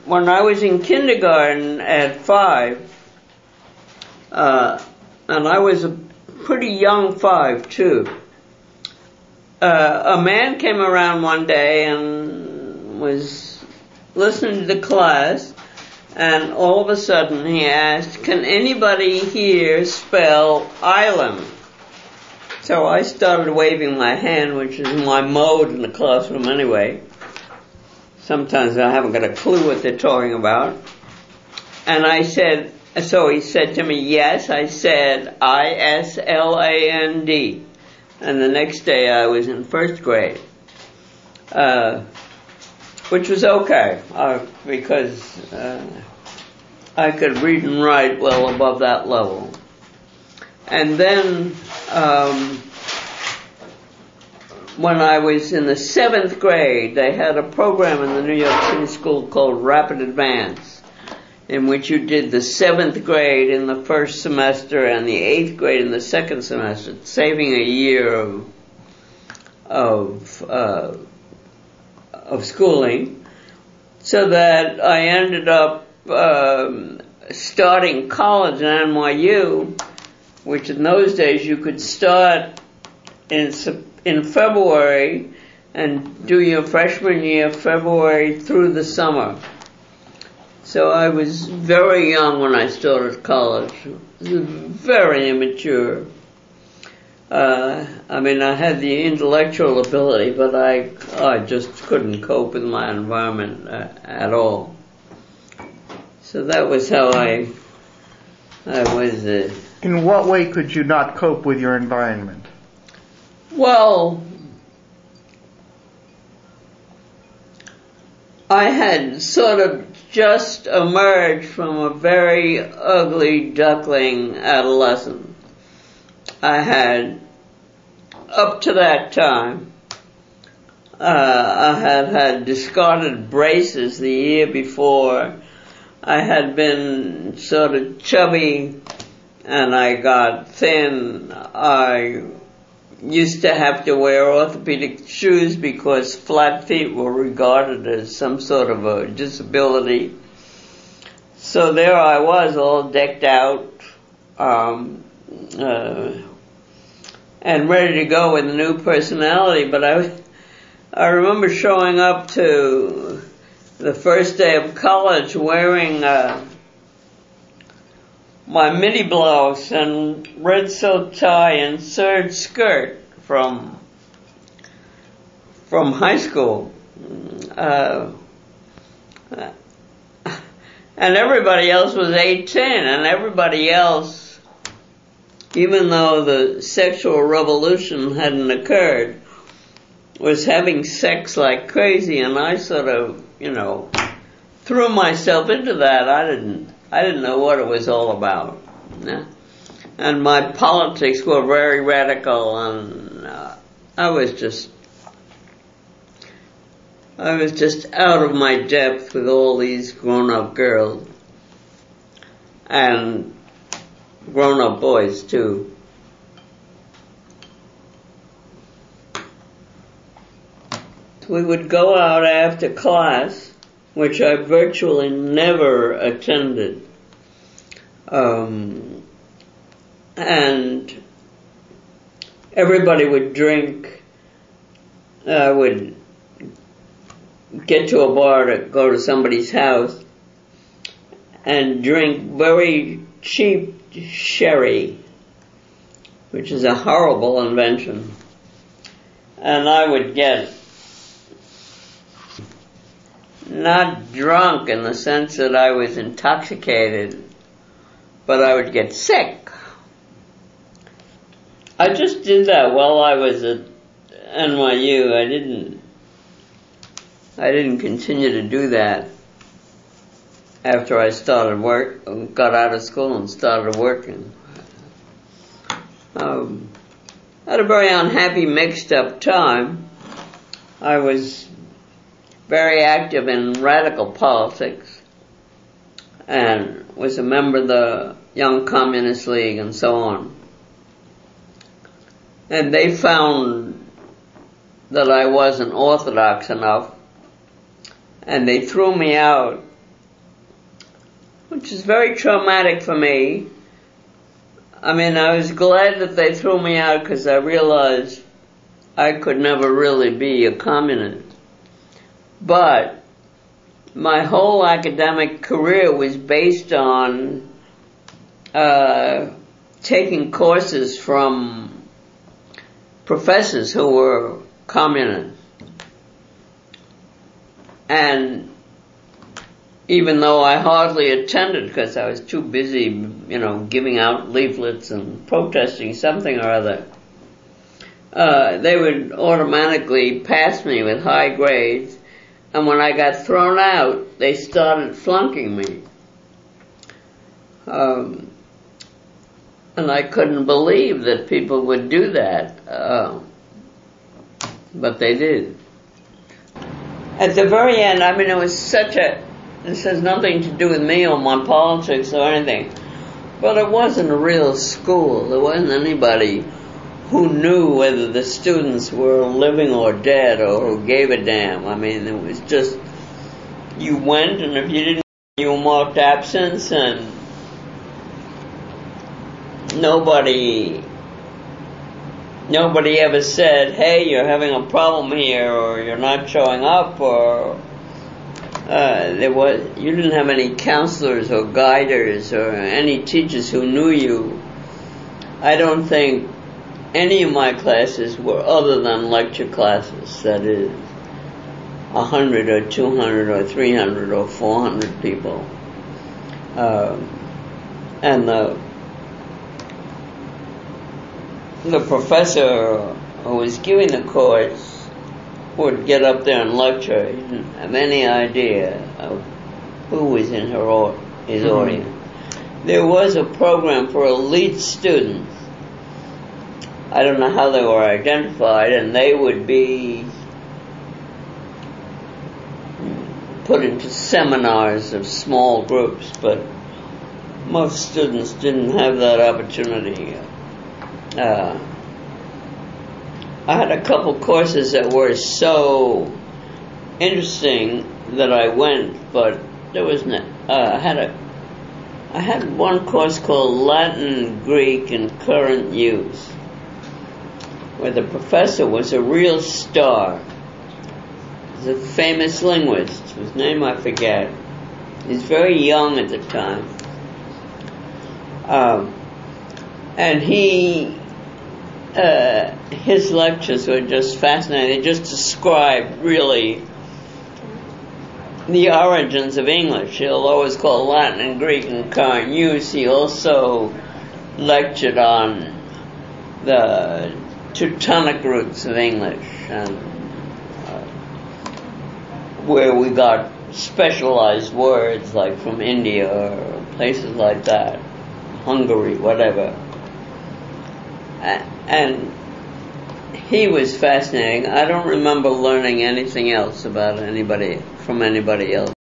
when I was in kindergarten at 5, and I was a pretty young 5 too, a man came around one day and was listening to the class, and all of a sudden he asked, "Can anybody here spell island?" So I started waving my hand, which is my mode in the classroom anyway. Sometimes I haven't got a clue what they're talking about. And I said, so he said to me, yes. I said, I-S-L-A-N-D. And the next day I was in first grade, which was okay, because I could read and write well above that level. And then when I was in the 7th grade, they had a program in the New York City school called Rapid Advance, in which you did the 7th grade in the first semester and the 8th grade in the second semester, saving a year of schooling, so that I ended up starting college at NYU, which in those days you could start in February and do your freshman year February through the summer. So I was very young when I started college, very immature. I mean, I had the intellectual ability, but I just couldn't cope with my environment at all. So that was how I was. In what way could you not cope with your environment? Well, I had sort of just emerged from a very ugly duckling adolescence. I had, up to that time, I had discarded braces the year before. I had been sort of chubby, and I got thin. I used to have to wear orthopedic shoes because flat feet were regarded as some sort of a disability. So there I was, all decked out, and ready to go with a new personality. But I remember showing up to the first day of college wearing my midi blouse and red silk tie and serge skirt from high school, and everybody else was 18, and everybody else, even though the sexual revolution hadn't occurred, was having sex like crazy, and I sort of, threw myself into that. I didn't know what it was all about. And my politics were very radical, and I was just out of my depth with all these grown-up girls. And grown-up boys, too. We would go out after class, which I virtually never attended. And everybody would drink. I would get to a bar to go to somebody's house and drink very cheap sherry, which is a horrible invention. And I would get not drunk in the sense that I was intoxicated, but I would get sick. I just did that while I was at NYU. I didn't continue to do that after I got out of school and started working. I had a very unhappy, mixed up time. I was very active in radical politics and was a member of the Young Communist League and so on. And they found that I wasn't orthodox enough, and they threw me out which is very traumatic for me. I mean, I was glad that they threw me out because I realized I could never really be a communist. But my whole academic career was based on taking courses from professors who were communists. And even though I hardly attended because I was too busy, giving out leaflets and protesting something or other, they would automatically pass me with high grades. And when I got thrown out, they started flunking me. And I couldn't believe that people would do that. But they did. At the very end, I mean, it was this has nothing to do with me or my politics or anything, but it wasn't a real school. There wasn't anybody who knew whether the students were living or dead or who gave a damn. I mean, it was just, you went, and if you didn't, you were marked absence, and nobody ever said, hey, you're having a problem here, or you're not showing up, or you didn't have any counselors or guiders or any teachers who knew you. I don't think any of my classes were other than lecture classes, that is 100 or 200 or 300 or 400 people. And the professor who was giving the course would get up there and lecture. He didn't have any idea of who was in his audience. There was a program for elite students. I don't know how they were identified, and they would be put into seminars of small groups, but most students didn't have that opportunity. I had a couple courses that were so interesting that I went, but there was I had one course called Latin, Greek, and Current Use, where the professor was a real star. He was a famous linguist, whose name I forget. He was very young at the time. And his lectures were just fascinating. They just described really the origins of English. He'll always call Latin and Greek and current use. He also lectured on the Teutonic roots of English, and where we got specialized words like from India or places like that, Hungary, whatever. And he was fascinating. I don't remember learning anything else about from anybody else.